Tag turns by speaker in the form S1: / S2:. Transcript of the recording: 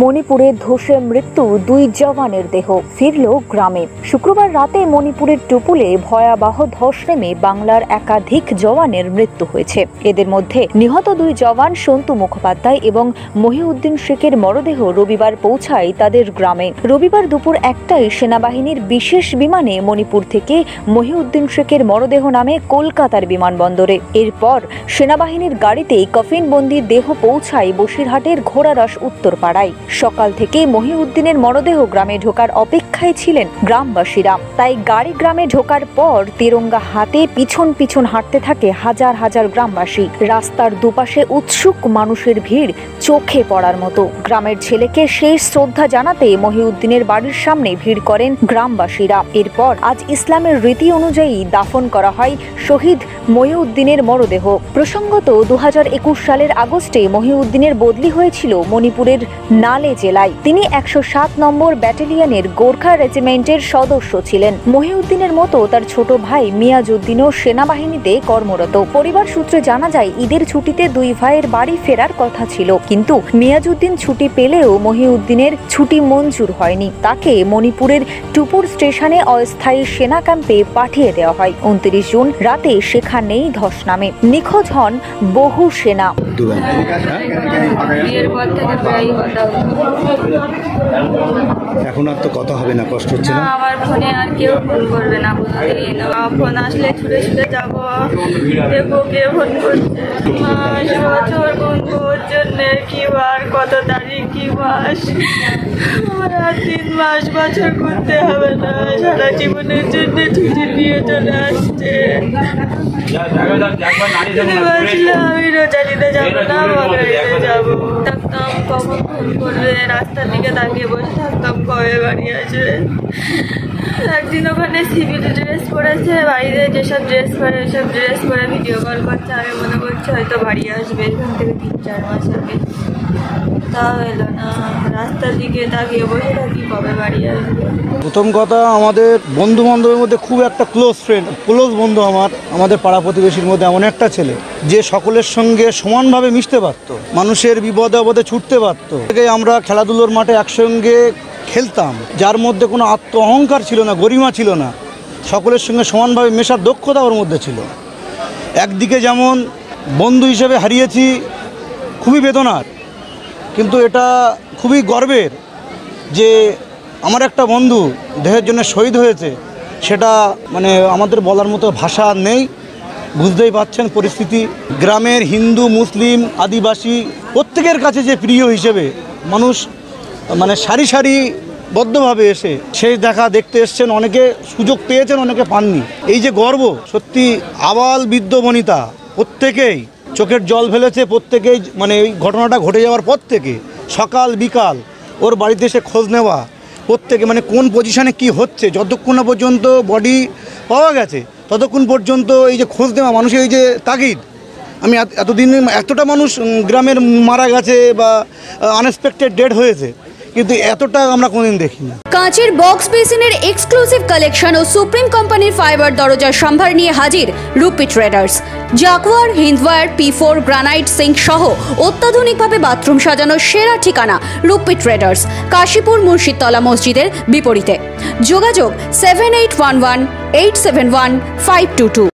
S1: মণিপুরে ধসে মৃত্যু 2 জওয়ানের দেহ ফিরল গ্রামে। শুক্রবার রাতে মণিপুরের টুপুলে ভয়াবহ ধস নেমে বাংলার একাধিক জওয়ানের মৃত্যু হয়েছে। এদের মধ্যে নিহত 2 জওয়ান সন্তু মুখোপাধ্যায় এবং মহিউদ্দিন শেখের মরদেহ রবিবার পৌঁছায় তাদের গ্রামে। রবিবার দুপুর 1টায় সেনাবাহিনীর বিশেষ বিমানে মণিপুর থেকে মহিউদ্দিন শেখের মরদেহ নামে কলকাতার বিমানবন্দরে। এরপর সেনাবাহিনীর গাড়িতে কফিনবন্দি দেহ পৌঁছায় বসিরহাটের ঘোড়ারস উত্তরপাড়ায়। সকাল থেকে মহিউদ্দিনের মরদেহ গ্রামে ঢোকার অপেক্ষায় ছিলেন গ্রামবাসীরা। তাই গাড়ি গ্রামে ঢোকার পর তিরঙ্গা হাতে পিছন পিছন হাঁটতে থাকে হাজার হাজার গ্রামবাসী। রাস্তার দুপাশে উৎসুক মানুষের ভিড় চোখে পড়ার মতো। গ্রামের ছেলেকে শেষ শ্রদ্ধা জানাতে মহিউদ্দিনের বাড়ির সামনে ভিড় করেন গ্রামবাসীরা। এরপর আজ ইসলামের রীতি অনুযায়ী দাফন করা হয় শহীদ মহিউদ্দিনের মরদেহ। প্রসঙ্গত 2021 সালের আগস্টে মহিউদ্দিনের বদলি হয়েছিল মণিপুরের নালে জেলায়। তিনি 107 নম্বর ব্যাটালিয়নের গোর্খা রেজিমেন্টের সদস্য ছিলেন। মহিউদ্দিনের মতো তার ছোট ভাই মিয়াজউদ্দিনও সেনাবাহিনীতে কর্মরত। পরিবার সূত্রে জানা যায়, ঈদের ছুটিতে 2 ভাইয়ের বাড়ি ফেরার কথা ছিল, কিন্তু মিয়াজউদ্দিন ছুটি পেলেও মহিউদ্দিনের ছুটি মঞ্জুর হয়নি। তাকে মণিপুরের টুপুর স্টেশনে অস্থায়ী সেনা ক্যাম্পে পাঠিয়ে দেওয়া হয়। 29 জুন রাতে সেখানেই ধস নামে। নিখোঁজ হন বহু সেনা।
S2: এখন আর তো কথা হবে না, কষ্ট হচ্ছে না?
S3: আমার ফোনে আর কেউ ফোন করবে না, ফোন আসলে ছুটে ছুটে যাবো, দেখবো কে ফোন করছে। মাস বছর বন্ধুর জন্য কি বার, কত তারিখ, কি মাস, আমার আর 3 মাস বছর করতে হবে না, সারা জীবনের জন্য ছুটি নিয়ে চলে আসছে। আমি রোজা দিতে যাবো না, বাঙালিতে যাবো। থাকতাম কখন ফোন করবে, রাস্তার দিকে তাকিয়ে বসে থাকতাম কবে বাড়ি আসবে। একদিন ওখানে সিভিল ড্রেস পরেছে, বাইরে যেসব ড্রেস পরে ওইসব ড্রেস পরে ভিডিও কল করছে। আমি মনে করছি হয়তো বাড়ি আসবে এখান থেকে 3-4 মাস আগে, তাও এলো না। রাস্তার দিকে তাকিয়ে বসে থাকি কবে বাড়ি আসবে।
S2: প্রথম কথা, আমাদের বন্ধু বান্ধবের মধ্যে খুব একটা ক্লোজ বন্ধু আমাদের পাড়া প্রতিবেশীর মধ্যে এমন একটা ছেলে যে সকলের সঙ্গে সমানভাবে মিশতে পারত, মানুষের বিপদে আপদে ছুটতে পারত। আমরা খেলাধুলোর মাঠে একসঙ্গে খেলতাম, যার মধ্যে কোনো আত্ম অহংকার ছিল না, গরিমা ছিল না, সকলের সঙ্গে সমানভাবে মেশার দক্ষতা ওর মধ্যে ছিল। একদিকে যেমন বন্ধু হিসেবে হারিয়েছি, খুবই বেদনার, কিন্তু এটা খুবই গর্বের যে আমার একটা বন্ধু দেশের জন্য শহীদ হয়েছে। সেটা মানে আমাদের বলার মতো ভাষা নেই, বুঝতেই পারছেন পরিস্থিতি। গ্রামের হিন্দু, মুসলিম, আদিবাসী প্রত্যেকের কাছে যে প্রিয় হিসেবে মানুষ মানে সারি সারিবদ্ধভাবে এসে সেই দেখতে এসছেন। অনেকে সুযোগ পেয়েছেন, অনেকে পাননি। এই যে গর্ব, সত্যি আবাল বৃদ্ধ বনিতা প্রত্যেকেই চোখের জল ফেলেছে। প্রত্যেকেই মানে এই ঘটনাটা ঘটে যাওয়ার পর থেকে সকাল বিকাল ওর বাড়িতে এসে খোঁজ নেওয়া, প্রত্যেকে মানে কোন পজিশানে কি হচ্ছে, যতক্ষণ না পর্যন্ত বডি পাওয়া গেছে ততক্ষণ পর্যন্ত এই যে খোঁজ নেওয়া, মানুষের এই যে তাগিদ। আমি এতদিন এতটা মানুষ গ্রামের মারা গেছে বা আনএক্সপেক্টেড ডেড হয়েছে, কিন্তু এতটা আমরা কোনোদিন দেখিনি।
S4: কাঁচের বক্স বেসিনের এক্সক্লুসিভ কালেকশন ও সুপ্রিম কোম্পানির ফাইবার দরজার সম্ভার নিয়ে হাজির Rupi Traders. Jaquar, Hindware, P4 granite sink সহ অত্যাধুনিকভাবে বাথরুম সাজানোর সেরা ঠিকানা রূপী ট্রেডার্স, কাশীপুর মুর্শিদতলা মসজিদের বিপরীতে। যোগাযোগ 7811 871 522।